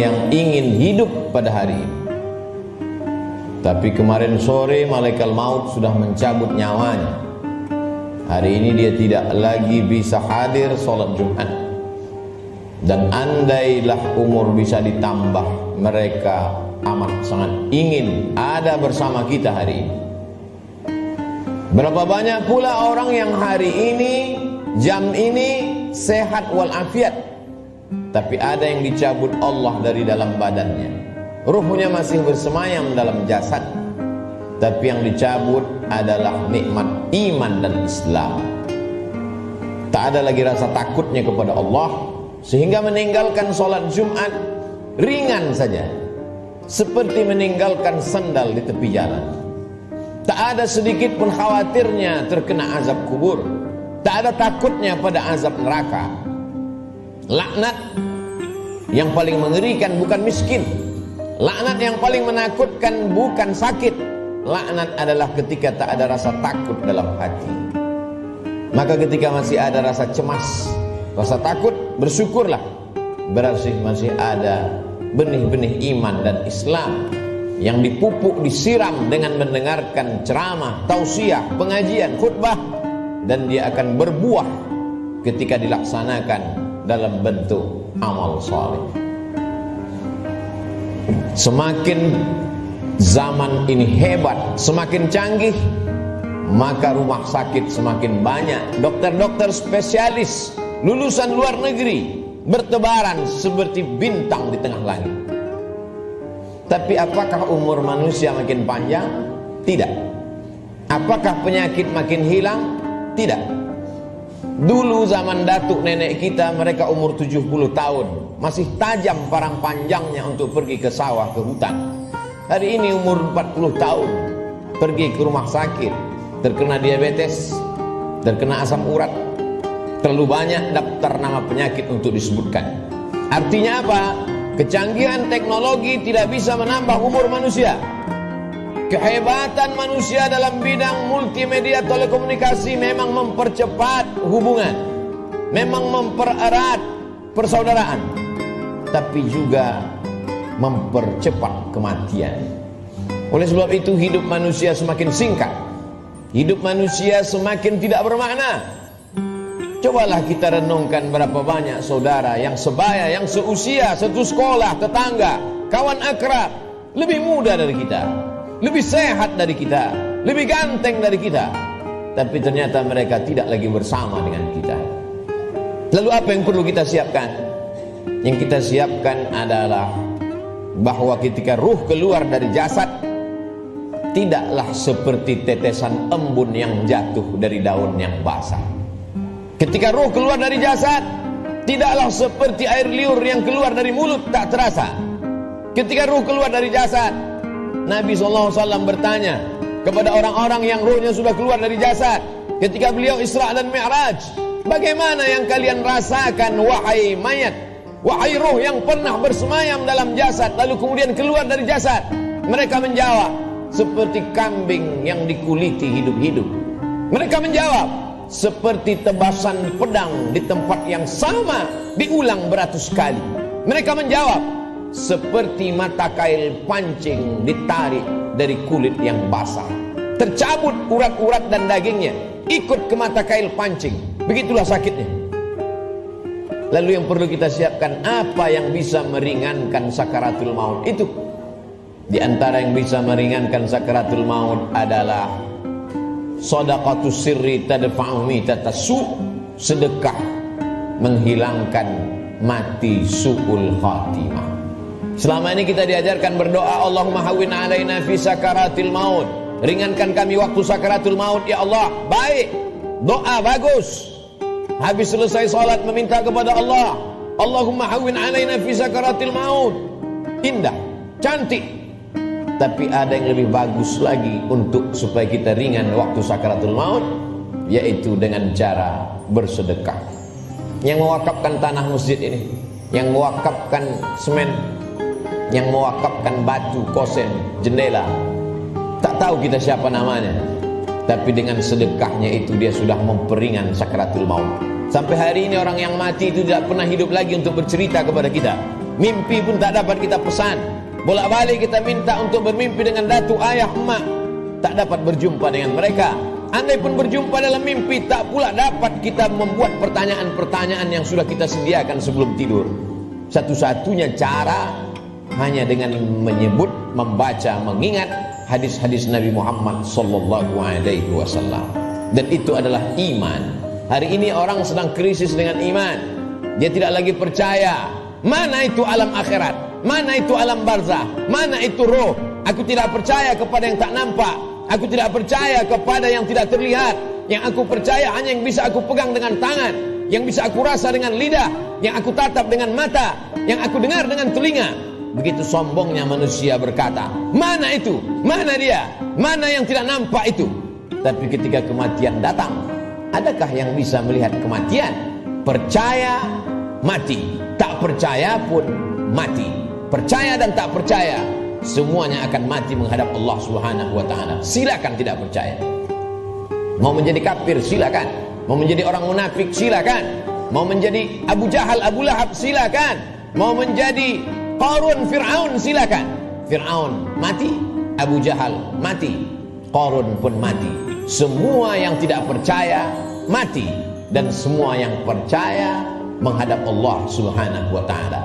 yang ingin hidup pada hari ini. Tapi kemarin sore malaikat maut sudah mencabut nyawanya. Hari ini dia tidak lagi bisa hadir sholat Jumat. Dan andailah umur bisa ditambah, mereka amat sangat ingin ada bersama kita hari ini. Berapa banyak pula orang yang hari ini, jam ini sehat walafiat, tapi ada yang dicabut Allah dari dalam badannya. Ruhnya masih bersemayam dalam jasad, tapi yang dicabut adalah nikmat iman dan Islam. Tak ada lagi rasa takutnya kepada Allah, sehingga meninggalkan sholat Jumat ringan saja, seperti meninggalkan sandal di tepi jalan. Tak ada sedikit pun khawatirnya terkena azab kubur, tak ada takutnya pada azab neraka. Laknat yang paling mengerikan bukan miskin, laknat yang paling menakutkan bukan sakit. Laknat adalah ketika tak ada rasa takut dalam hati. Maka ketika masih ada rasa cemas, rasa takut, bersyukurlah, berarti masih ada benih-benih iman dan Islam yang dipupuk, disiram dengan mendengarkan ceramah, tausiah, pengajian, khutbah, dan dia akan berbuah ketika dilaksanakan dalam bentuk amal saleh. Semakin zaman ini hebat, semakin canggih, maka rumah sakit semakin banyak, dokter-dokter spesialis lulusan luar negeri bertebaran seperti bintang di tengah langit. Tapi apakah umur manusia makin panjang? Tidak. Apakah penyakit makin hilang? Tidak. Dulu zaman datuk nenek kita, mereka umur 70 tahun, masih tajam parang panjangnya untuk pergi ke sawah, ke hutan. Hari ini umur 40 tahun, pergi ke rumah sakit, terkena diabetes, terkena asam urat. Terlalu banyak daftar nama penyakit untuk disebutkan. Artinya apa? Kecanggihan teknologi tidak bisa menambah umur manusia. Kehebatan manusia dalam bidang multimedia telekomunikasi memang mempercepat hubungan, memang mempererat persaudaraan, tapi juga mempercepat kematian. Oleh sebab itu hidup manusia semakin singkat, hidup manusia semakin tidak bermakna. Cobalah kita renungkan berapa banyak saudara yang sebaya, yang seusia, satu sekolah, tetangga, kawan akrab, lebih muda dari kita, lebih sehat dari kita, lebih ganteng dari kita, tapi ternyata mereka tidak lagi bersama dengan kita. Lalu apa yang perlu kita siapkan? Yang kita siapkan adalah bahwa ketika ruh keluar dari jasad, tidaklah seperti tetesan embun yang jatuh dari daun yang basah. Ketika ruh keluar dari jasad, tidaklah seperti air liur yang keluar dari mulut tak terasa. Ketika ruh keluar dari jasad, Nabi SAW bertanya kepada orang-orang yang ruhnya sudah keluar dari jasad ketika beliau Isra dan Mi'raj, bagaimana yang kalian rasakan wahai mayat, wahai ruh yang pernah bersemayam dalam jasad lalu kemudian keluar dari jasad? Mereka menjawab, seperti kambing yang dikuliti hidup-hidup. Mereka menjawab, seperti tebasan pedang di tempat yang sama diulang beratus kali. Mereka menjawab, seperti mata kail pancing ditarik dari kulit yang basah, tercabut urat-urat dan dagingnya, ikut ke mata kail pancing. Begitulah sakitnya. Lalu yang perlu kita siapkan, apa yang bisa meringankan sakaratul maut itu? Di antara yang bisa meringankan sakaratul maut adalah shadaqatus sirri tadfa'u mitatasu, sedekah menghilangkan mati su'ul khatimah. Selama ini kita diajarkan berdoa, Allahumma hawwin alaina fi sakaratil maut, ringankan kami waktu sakaratul maut ya Allah. Baik, doa bagus. Habis selesai salat meminta kepada Allah, Allahumma hawwin alaina fi sakaratil maut. Indah, cantik. Tapi ada yang lebih bagus lagi untuk supaya kita ringan waktu sakaratul maut, yaitu dengan cara bersedekah. Yang mewakafkan tanah masjid ini, yang mewakafkan semen, yang mewakafkan batu, kosen, jendela, tak tahu kita siapa namanya, tapi dengan sedekahnya itu dia sudah memperingan sakaratul maut. Sampai hari ini orang yang mati itu tidak pernah hidup lagi untuk bercerita kepada kita. Mimpi pun tak dapat kita pesan. Bolak-balik kita minta untuk bermimpi dengan datuk, ayah, emak, tak dapat berjumpa dengan mereka. Andai pun berjumpa dalam mimpi, tak pula dapat kita membuat pertanyaan-pertanyaan yang sudah kita sediakan sebelum tidur. Satu-satunya cara hanya dengan menyebut, membaca, mengingat hadis-hadis Nabi Muhammad sallallahu alaihi wasallam. Dan itu adalah iman. Hari ini orang sedang krisis dengan iman. Dia tidak lagi percaya. Mana itu alam akhirat? Mana itu alam barzah? Mana itu roh? Aku tidak percaya kepada yang tak nampak. Aku tidak percaya kepada yang tidak terlihat. Yang aku percaya hanya yang bisa aku pegang dengan tangan, yang bisa aku rasa dengan lidah, yang aku tatap dengan mata, yang aku dengar dengan telinga. Begitu sombongnya manusia berkata, mana itu? Mana dia? Mana yang tidak nampak itu? Tapi ketika kematian datang, adakah yang bisa melihat kematian? Percaya, mati. Tak percaya pun mati. Percaya dan tak percaya, semuanya akan mati menghadap Allah Subhanahu wa ta'ala. Silakan tidak percaya. Mau menjadi kafir, silakan. Mau menjadi orang munafik, silakan. Mau menjadi Abu Jahal, Abu Lahab, silakan. Mau menjadi Qarun, Fir'aun, silakan. Fir'aun mati, Abu Jahal mati, Qarun pun mati. Semua yang tidak percaya mati, dan semua yang percaya menghadap Allah Subhanahu wa ta'ala.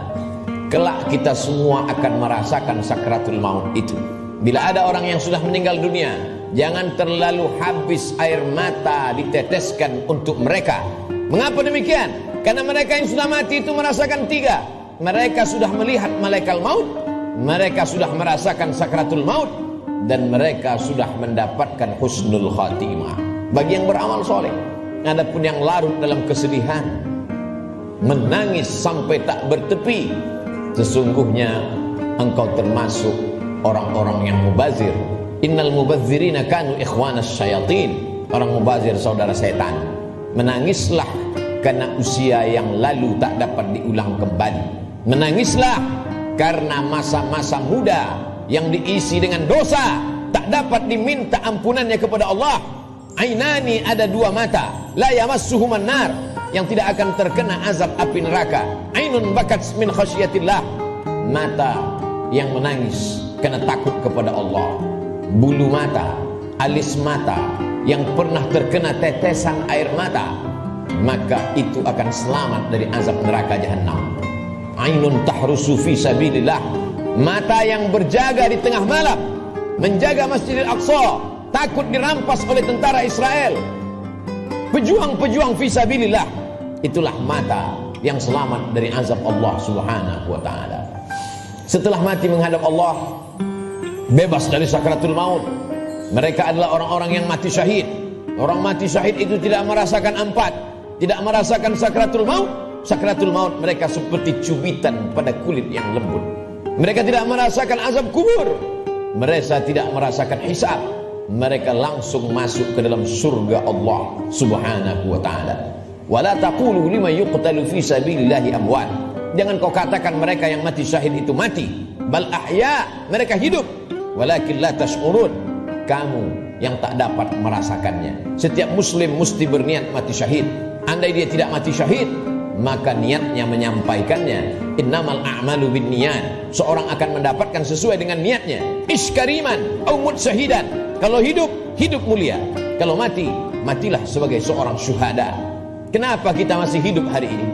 Kelak kita semua akan merasakan sakratul maut itu. Bila ada orang yang sudah meninggal dunia, jangan terlalu habis air mata diteteskan untuk mereka. Mengapa demikian? Karena mereka yang sudah mati itu merasakan tiga. Mereka sudah melihat malaikat maut, mereka sudah merasakan sakratul maut, dan mereka sudah mendapatkan husnul khatimah. Bagi yang beramal soleh. Adapun yang larut dalam kesedihan, menangis sampai tak bertepi, sesungguhnya engkau termasuk orang-orang yang mubazir. Innal mubazirina kanu ikhwanas syayatin. Orang mubazir saudara setan. Menangislah karena usia yang lalu tak dapat diulang kembali. Menangislah karena masa-masa muda yang diisi dengan dosa tak dapat diminta ampunannya kepada Allah. Ainani, ada dua mata, la yamassuhuman nar, yang tidak akan terkena azab api neraka. Ainun bakat min khasyatillah, mata yang menangis karena takut kepada Allah. Bulu mata, alis mata yang pernah terkena tetesan air mata, maka itu akan selamat dari azab neraka jahanam. Ainun tahrusu fi sabilillah, mata yang berjaga di tengah malam, menjaga Masjidil Aqsa, takut dirampas oleh tentara Israel. Pejuang-pejuang fi sabilillah, itulah mata yang selamat dari azab Allah Subhanahu wa ta'ala. Setelah mati menghadap Allah, bebas dari sakratul maut, mereka adalah orang-orang yang mati syahid. Orang mati syahid itu tidak merasakan empat, tidak merasakan sakratul maut. Sakratul maut mereka seperti cubitan pada kulit yang lembut. Mereka tidak merasakan azab kubur, mereka tidak merasakan hisab. Mereka langsung masuk ke dalam surga Allah Subhanahu wa ta'ala. Wala taqulu liman yuqtalu fi sabilillahi amwat. Jangan kau katakan mereka yang mati syahid itu mati. Bal ahya, mereka hidup. Walakin la tash'urun, kamu yang tak dapat merasakannya. Setiap muslim mesti berniat mati syahid. Andai dia tidak mati syahid, maka niatnya menyampaikannya. Innamal a'malu binniyat. Seorang akan mendapatkan sesuai dengan niatnya. Iskariman au mut syahidan. Kalau hidup, hidup mulia. Kalau mati, matilah sebagai seorang syuhada. Kenapa kita masih hidup hari ini?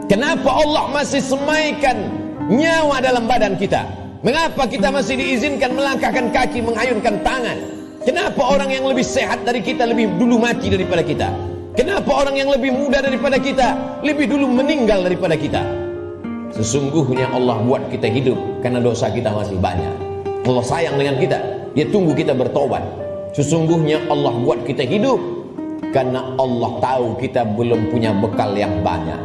Kenapa Allah masih semaikan nyawa dalam badan kita? Mengapa kita masih diizinkan melangkahkan kaki, mengayunkan tangan? Kenapa orang yang lebih sehat dari kita lebih dulu mati daripada kita? Kenapa orang yang lebih muda daripada kita lebih dulu meninggal daripada kita? Sesungguhnya Allah buat kita hidup karena dosa kita masih banyak. Allah sayang dengan kita, Dia tunggu kita bertobat. Sesungguhnya Allah buat kita hidup karena Allah tahu kita belum punya bekal yang banyak.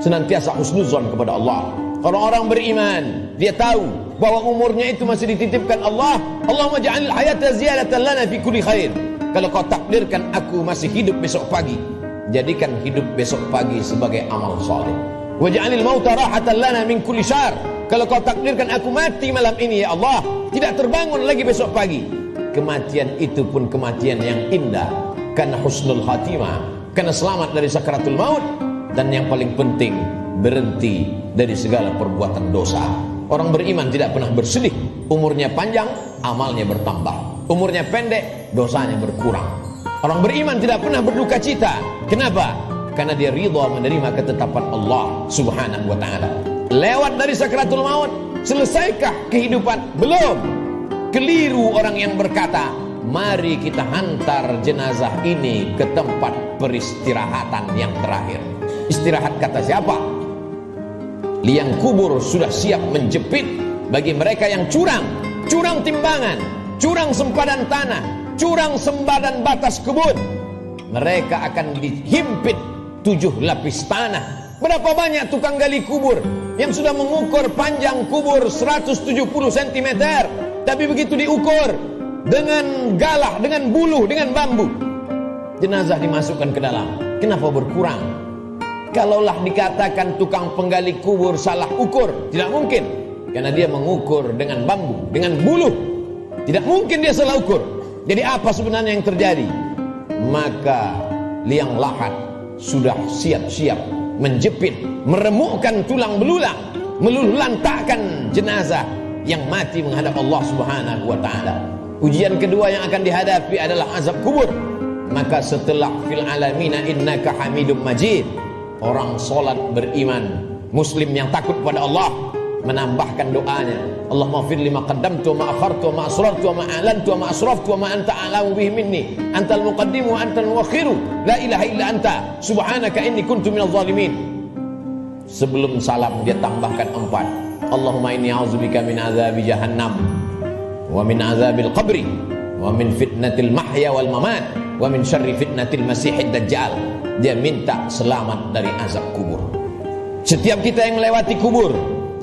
Senantiasa husnuzon kepada Allah. Orang-orang beriman, dia tahu bahwa umurnya itu masih dititipkan Allah. Allahumma ja'alil hayata ziyadatan lana fi kulli khair. Kalau kau takdirkan aku masih hidup besok pagi, jadikan hidup besok pagi sebagai amal saleh. Waj'alil mauta rahatan lana min kulli syarr. Kalau kau takdirkan aku mati malam ini ya Allah, tidak terbangun lagi besok pagi, kematian itu pun kematian yang indah karena husnul khatimah, karena selamat dari sakratul maut. Dan yang paling penting, berhenti dari segala perbuatan dosa. Orang beriman tidak pernah bersedih. Umurnya panjang, amalnya bertambah. Umurnya pendek, dosanya berkurang. Orang beriman tidak pernah berduka cita. Kenapa? Karena dia ridha menerima ketetapan Allah Subhanahu wa ta'ala. Lewat dari sakratul maut, selesaikah kehidupan? Belum. Keliru orang yang berkata, mari kita hantar jenazah ini ke tempat peristirahatan yang terakhir. Istirahat kata siapa? Liang kubur sudah siap menjepit bagi mereka yang curang. Curang timbangan, curang sempadan tanah, curang sempadan batas kebun. Mereka akan dihimpit 7 lapis tanah. Berapa banyak tukang gali kubur yang sudah mengukur panjang kubur 170 cm, tapi begitu diukur dengan galah, dengan buluh, dengan bambu, jenazah dimasukkan ke dalam. Kenapa berkurang? Kalaulah dikatakan tukang penggali kubur salah ukur, tidak mungkin, karena dia mengukur dengan bambu, dengan buluh. Tidak mungkin dia salah ukur. Jadi apa sebenarnya yang terjadi? Maka liang lahat sudah siap-siap menjepit, meremukkan tulang belulang, meluluhlantakkan jenazah yang mati menghadap Allah Subhanahu wa ta'ala. Ujian kedua yang akan dihadapi adalah azab kubur. Maka setelah fil alamina innaka hamidum majid, orang solat beriman, muslim yang takut pada Allah, menambahkan doanya, Allahumma fir lima qaddamtu wa ma akhartu wa ma asrartu wa ma a'lantu wa ma asraftu wa ma anta a'lamu bihi minni antal muqaddimu wa antal muakhiru la ilaha illa anta subhanaka inni kuntu minadh dhalimin. Sebelum salam dia tambahkan 4, Allahumma inni a'udzubika min azabi jahannam wa min azabil qabri wa min fitnatil mahya wal mamat wa min syarri fitnatil masihid dajjal. Dia minta selamat dari azab kubur. Setiap kita yang melewati kubur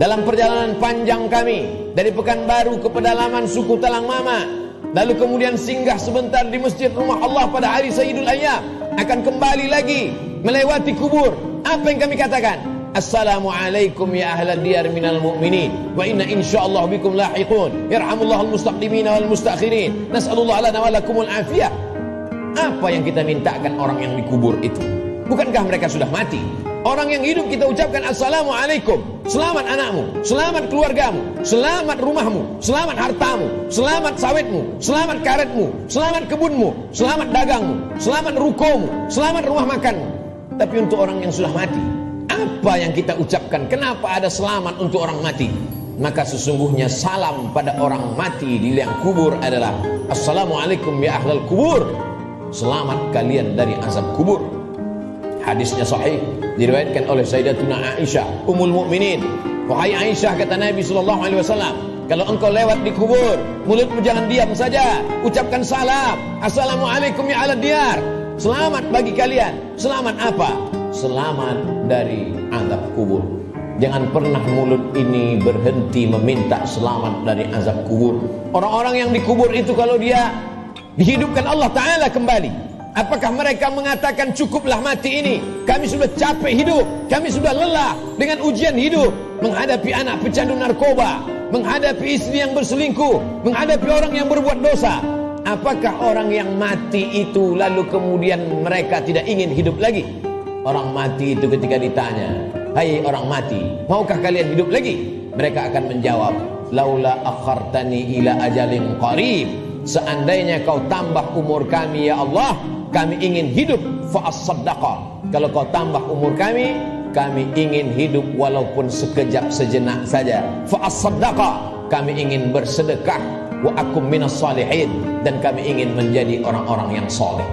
dalam perjalanan panjang kami dari Pekanbaru ke pedalaman suku Talang Mama, lalu kemudian singgah sebentar di masjid rumah Allah pada hari Sayyidul Ayyam, akan kembali lagi melewati kubur. Apa yang kami katakan? Assalamualaikum ya ahlad diyar minal mu'minin wa inna insyaallah bikum lahiqun yarhamullahul mustaqdimin wal mustakhirin nas'alullah lana wa lakumul afiyah. Apa yang kita mintakan orang yang dikubur itu? Bukankah mereka sudah mati? Orang yang hidup kita ucapkan Assalamualaikum, selamat anakmu, selamat keluargamu, selamat rumahmu, selamat hartamu, selamat sawitmu, selamat karetmu, selamat kebunmu, selamat dagangmu, selamat rukomu, selamat rumah makanmu. Tapi untuk orang yang sudah mati, apa yang kita ucapkan? Kenapa ada selamat untuk orang mati? Maka sesungguhnya salam pada orang mati di liang kubur adalah Assalamualaikum ya ahlal kubur, selamat kalian dari azab kubur. Hadisnya sahih, diriwayatkan oleh Sayyidatuna Aisyah Ummul Mukminin. Wahai Aisyah, kata Nabi SAW, kalau engkau lewat di kubur, mulutmu jangan diam saja, ucapkan salam, Assalamualaikum ya ahlad diyar, selamat bagi kalian. Selamat apa? Selamat dari azab kubur. Jangan pernah mulut ini berhenti meminta selamat dari azab kubur. Orang-orang yang dikubur itu kalau dia dihidupkan Allah Ta'ala kembali, apakah mereka mengatakan cukuplah mati ini, kami sudah capek hidup, kami sudah lelah dengan ujian hidup, menghadapi anak pecandu narkoba, menghadapi istri yang berselingkuh, menghadapi orang yang berbuat dosa? Apakah orang yang mati itu lalu kemudian mereka tidak ingin hidup lagi? Orang mati itu ketika ditanya, hai orang mati, maukah kalian hidup lagi? Mereka akan menjawab, laula akhartani ila ajalin qarib, seandainya kau tambah umur kami ya Allah, kami ingin hidup fa'as-saddaqa. Kalau kau tambah umur kami ingin hidup walaupun sekejap sejenak saja. Fa'as-saddaqa, kami ingin bersedekah. Wa akum minas salihin, dan kami ingin menjadi orang-orang yang soleh.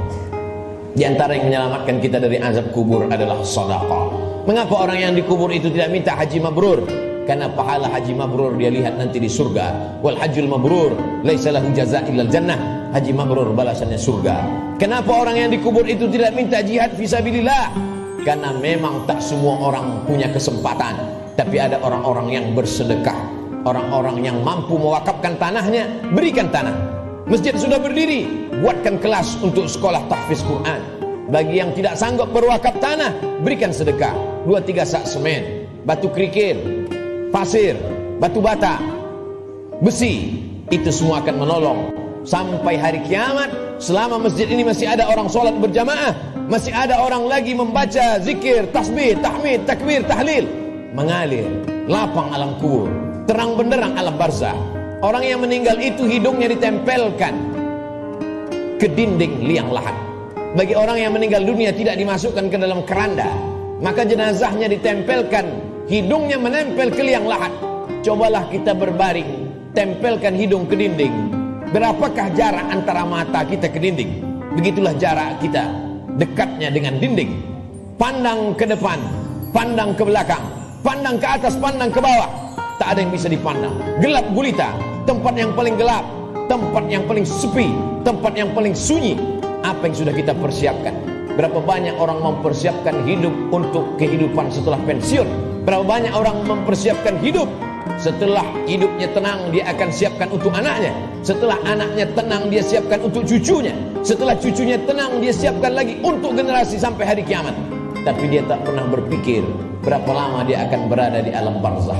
Di antara yang menyelamatkan kita dari azab kubur adalah sedekah. Mengapa orang yang dikubur itu tidak minta haji mabrur? Karena pahala haji mabrur dia lihat nanti di surga. Wal hajjul mabrur laisa lahu jazaa illal jannah. Haji mabrur balasannya surga. Kenapa orang yang dikubur itu tidak minta jihad fisabilillah? Karena memang tak semua orang punya kesempatan, tapi ada orang-orang yang bersedekah, orang-orang yang mampu mewakafkan tanahnya, berikan tanah. Masjid sudah berdiri, buatkan kelas untuk sekolah tahfiz Quran. Bagi yang tidak sanggup berwakaf tanah, berikan sedekah 2-3 sak semen, batu kerikil, pasir, batu bata, besi. Itu semua akan menolong sampai hari kiamat. Selama masjid ini masih ada orang sholat berjamaah, Masih ada orang lagi membaca zikir, tasbih, tahmid, takbir, tahlil. Mengalir, lapang alam kubur, terang benderang alam barzah. Orang yang meninggal itu hidungnya ditempelkan ke dinding liang lahat. Bagi orang yang meninggal dunia tidak dimasukkan ke dalam keranda, maka jenazahnya ditempelkan, hidungnya menempel ke liang lahat. Cobalah kita berbaring, tempelkan hidung ke dinding. Berapakah jarak antara mata kita ke dinding? Begitulah jarak kita dekatnya dengan dinding. Pandang ke depan, pandang ke belakang, pandang ke atas, pandang ke bawah, tak ada yang bisa dipandang. Gelap gulita, tempat yang paling gelap, tempat yang paling sepi, tempat yang paling sunyi. Apa yang sudah kita persiapkan? Berapa banyak orang mempersiapkan hidup untuk kehidupan setelah pensiun? Berapa banyak orang mempersiapkan hidup setelah hidupnya tenang, dia akan siapkan untuk anaknya. Setelah anaknya tenang, dia siapkan untuk cucunya. Setelah cucunya tenang, dia siapkan lagi untuk generasi sampai hari kiamat. Tapi dia tak pernah berpikir berapa lama dia akan berada di alam barzah,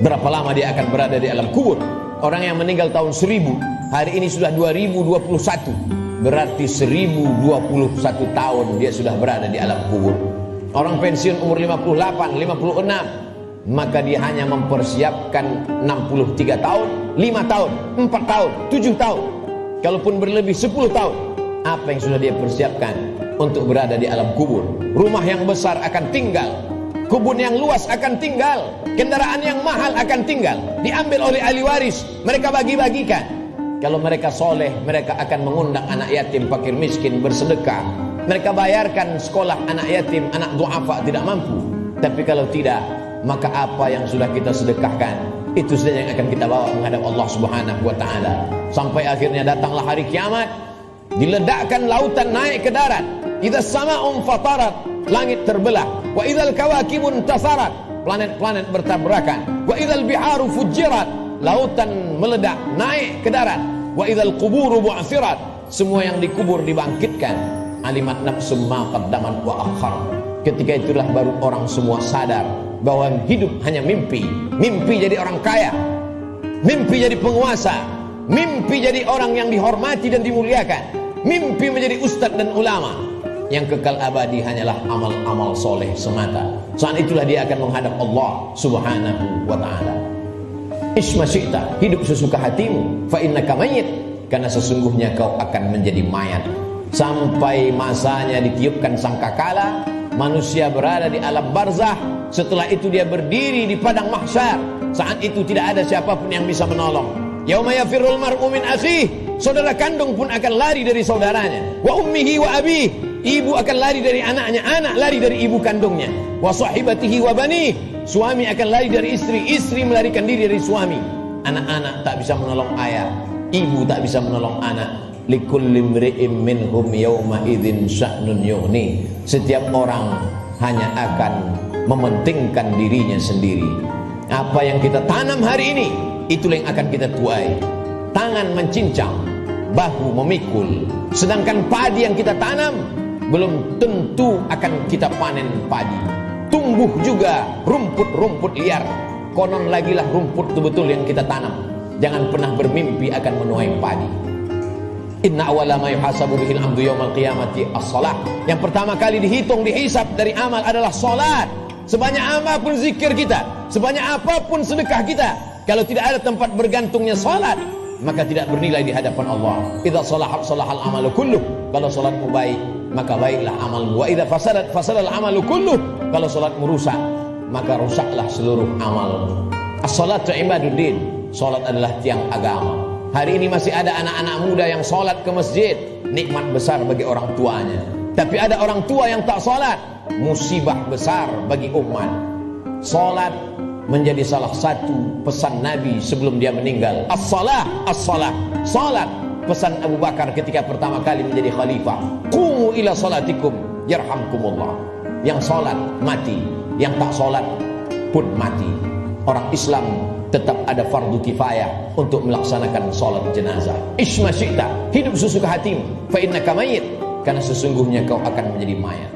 berapa lama dia akan berada di alam kubur. Orang yang meninggal tahun 1000, hari ini sudah 2021, berarti 1021 tahun dia sudah berada di alam kubur. Orang pensiun umur 58, 56, maka dia hanya mempersiapkan 63 tahun, 5 tahun, 4 tahun, 7 tahun. Kalaupun berlebih 10 tahun, apa yang sudah dia persiapkan untuk berada di alam kubur? Rumah yang besar akan tinggal, kebun yang luas akan tinggal, kendaraan yang mahal akan tinggal, diambil oleh ahli waris, mereka bagi-bagikan. Kalau mereka soleh, mereka akan mengundang anak yatim, fakir miskin, bersedekah. Mereka bayarkan sekolah anak yatim, anak duafa tidak mampu. Tapi kalau tidak, maka apa yang sudah kita sedekahkan, itu saja yang akan kita bawa menghadap Allah Subhanahu wa ta'ala. Sampai akhirnya datanglah hari kiamat, diledakkan lautan naik ke darat. Idza sama'un fatarat, langit terbelah. Wa idzal kawakibun tasarat, planet-planet bertabrakan. Wa idzal biharu fujirat, lautan meledak naik ke darat. Wa idzal quburu bu'athirat, semua yang dikubur dibangkitkan. Alimat nafsum ma qaddamat wa akhar. Ketika itulah baru orang semua sadar bahwa hidup hanya mimpi. Mimpi jadi orang kaya, mimpi jadi penguasa, mimpi jadi orang yang dihormati dan dimuliakan, mimpi menjadi ustadz dan ulama. Yang kekal abadi hanyalah amal-amal soleh semata. Saat itulah dia akan menghadap Allah Subhanahu wa ta'ala. Isma syi'ta, hidup sesuka hatimu, fa innaka mayyit, karena sesungguhnya kau akan menjadi mayat. Sampai masanya ditiupkan sangkakala, manusia berada di alam barzah. Setelah itu dia berdiri di padang mahsyar. Saat itu tidak ada siapapun yang bisa menolong. Yauma yafirrul mar'u min akhihi, saudara kandung pun akan lari dari saudaranya. Wa ummihi wa abihi, ibu akan lari dari anaknya, anak lari dari ibu kandungnya. Wa sahibatihi wa banihi, suami akan lari dari istri, istri melarikan diri dari suami. Anak-anak tak bisa menolong ayah, ibu tak bisa menolong anak. Likulli imri'in minhum yawma idzin sya'nun yughni, setiap orang hanya akan mementingkan dirinya sendiri. Apa yang kita tanam hari ini, itulah yang akan kita tuai. Tangan mencincang, bahu memikul. Sedangkan padi yang kita tanam belum tentu akan kita panen padi. Tumbuh juga rumput-rumput liar. Konon lagilah rumput itu betul yang kita tanam. Jangan pernah bermimpi akan menuai padi. Inna awwala ma yuhasabu bihil 'abdu yaumal qiyamati as-shalah. Yang pertama kali dihitung, dihisab dari amal adalah salat. Sebanyak apapun zikir kita, sebanyak apapun sedekah kita, kalau tidak ada tempat bergantungnya salat, maka tidak bernilai di hadapan Allah. Idza salahat salahal amalu kulluh. Kalau salatmu baik, maka baiklah amalmu. Wa idza fasadat fasadal amalu kulluh. Kalau salatmu rusak, maka rusaklah seluruh amalmu. As-salatu ibaduddin. Salat adalah tiang agama. Hari ini masih ada anak-anak muda yang sholat ke masjid, nikmat besar bagi orang tuanya. Tapi ada orang tua yang tak sholat, musibah besar bagi umat. Sholat menjadi salah satu pesan Nabi sebelum dia meninggal. As-salah, as-salah. Sholat, pesan Abu Bakar ketika pertama kali menjadi khalifah. Qumu ila salatikum yarhamkumullah. Yang sholat mati, yang tak sholat pun mati. Orang Islam tetap ada fardu kifayah untuk melaksanakan sholat jenazah. Isma syi'ta, hidup sesuka hatimu, fa innaka mayyit, karena sesungguhnya kau akan menjadi mayat.